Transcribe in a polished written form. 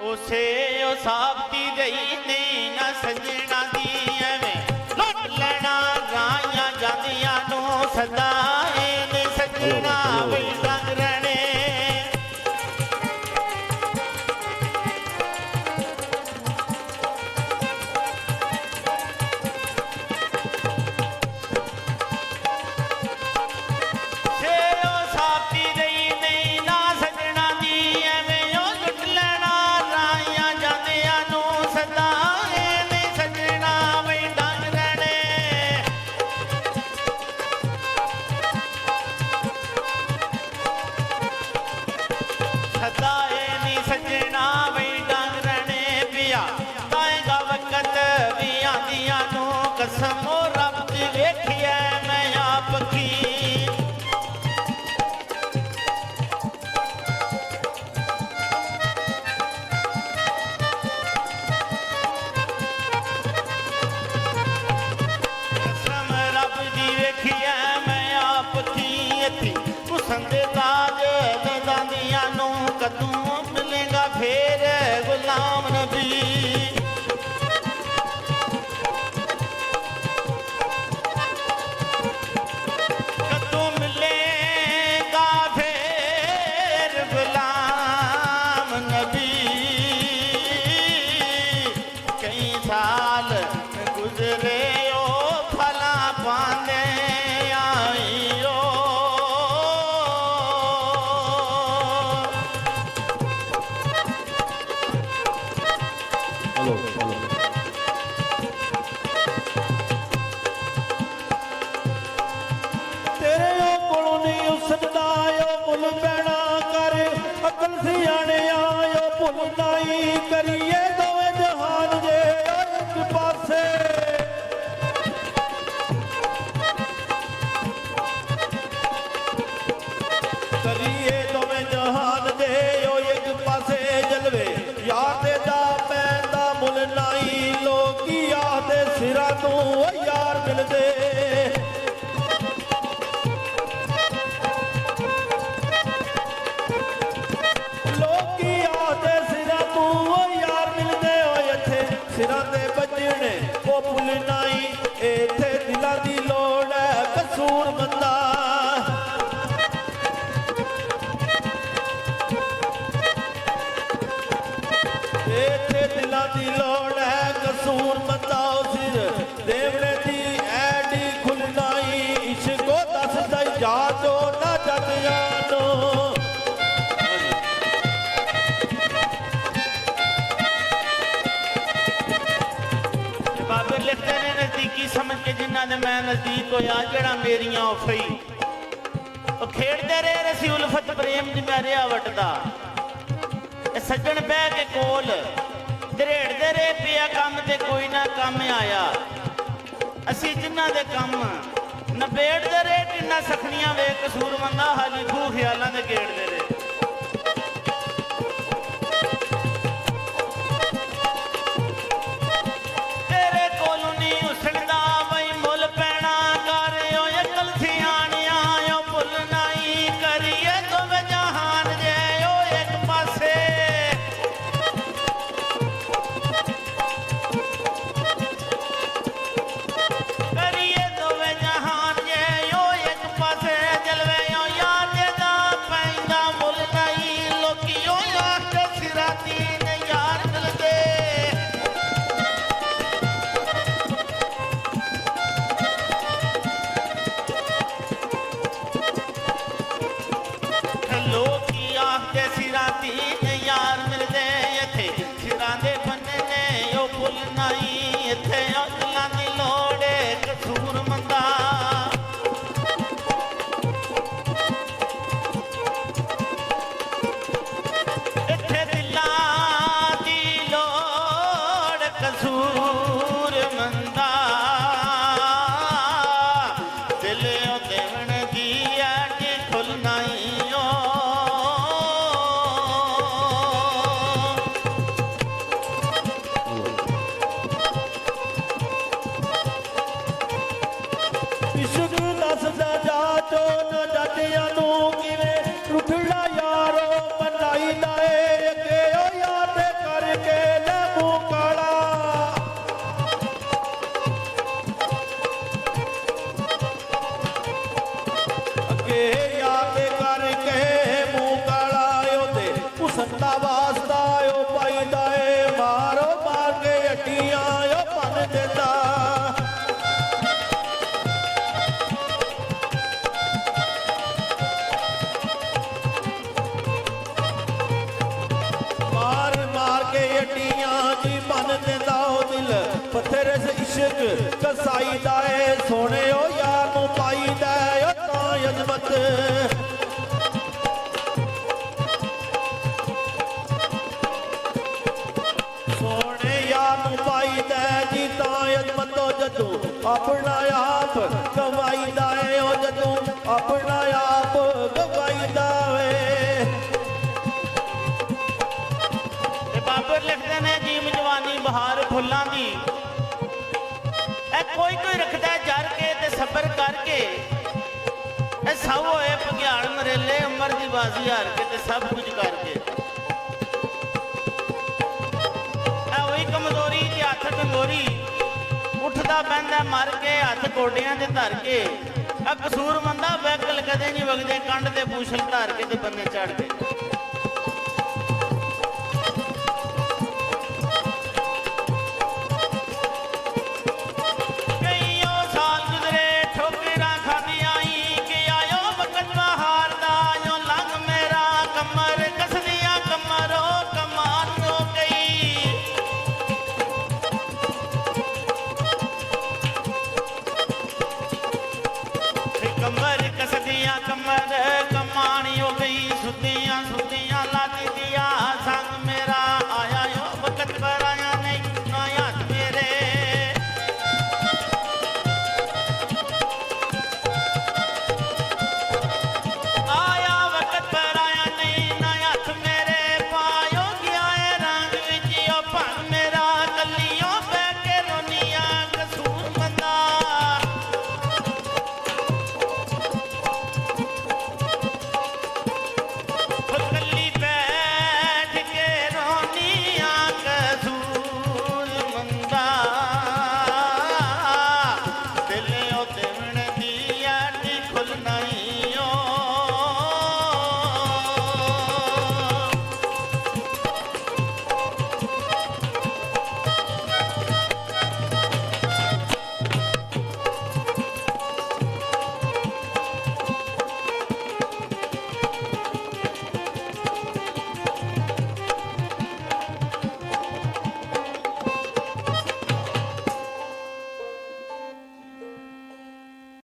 उसे ओ साबती गई नहीं ना सजना दी एवें लुट लेना राइयां जांदियां नू सदा ने सजना वही रंग रहने कसमो रब दी वेखिए मैं आप की कसम रब दी वेखिए मैं आप की थी हुस्न दे ताज दादियां नू कदों मिलेगा फिर गुलाम नबी करिए दोवे जहान जे एक पासे करिए दोवे जहान जे एक पासे जलवे यार दे दा पैंदा मुल नाई लोकी आदे सिरा तू यार मिलदे सिरां दे बजने ओ पुल नाई इत्थे दिलां दी लोड़ है कसूर बंदा इत्थे दिलां दी लोड़ है कसूर बंदा सिर देवने दी ऐडी खुलनाई इश्को दस दई जा दो ना जग जानो लिखते ने नजदीकी समझ के जिन्हों ने मैं नजदीक होया जड़ा मेरिया उफई खेड़ते रहे रसी उल्फत प्रेम दी मैं रिया वटदा सज्जन बह के कोल दरेड़ते रहे पिया कम ते कोई ना कम आया असी जिन्हों दे कम नबेड़ते रहे टिन्ना सखनियां वे कसूर मंदा हाली खू ख्यालों के गेड़ते रहे ਇਸ਼ਕ ਕਸਾਈ ਦਾ ਏ ਸੋਹਣਿਓ ਯਾਰ ਨੂੰ ਪਾਈਦਾ ਓ ਤਾਂ ਅਜ਼ਮਤ ਸੋਹਣੇ ਯਾਰ ਨੂੰ ਪਾਈਦਾ ਜੀ ਤਾਂ ਅਜ਼ਮਤੋ ਜਦੋਂ ਆਪਣਾ ਆਪ ਗਵਾਈਦਾ ਏ ਉਹ ਜਦੋਂ ਆਪਣਾ ਆਪ ਗਵਾਈਦਾ ਏ ਤੇ ਬਾਬਰ ਲਿਖਦੇ ਨੇ ਜੀਮ ਜਵਾਨੀ ਬਹਾਰ ਫੁੱਲਾਂ ਦੀ ਇਹ ਕੋਈ ਕੋਈ ਰੱਖਦਾ ਜਰ ਕੇ ਤੇ ਸਬਰ ਕਰਕੇ ਇਹ ਸਭ ਹੋਏ ਭਗਿਆੜ ਨਰੇਲੇ ਉਮਰ ਦੀ ਬਾਜ਼ੀ ਹਾਰ ਕੇ ਤੇ ਸਭ ਕੁਝ ਕਰਕੇ ਇਹ ਉਹੀ ਕਮਜ਼ੋਰੀ ਦੀ ਹੱਥ ਡੰਗੋਰੀ ਉੱਠਦਾ ਬਹਿੰਦਾ ਮਰ ਕੇ ਹੱਥ ਗੋਡਿਆਂ ਤੇ ਧਰ ਕੇ ਆ ਕਸੂਰ ਮੰਦਾ ਵੈਕਲ ਕਦੇ ਨਹੀਂ ਵਗਦੇ ਕੰਡ ਤੇ ਪੂਛਲ ਧਾਰ ਕੇ ਤੇ ਬੰਨੇ ਚੜ ਕੇ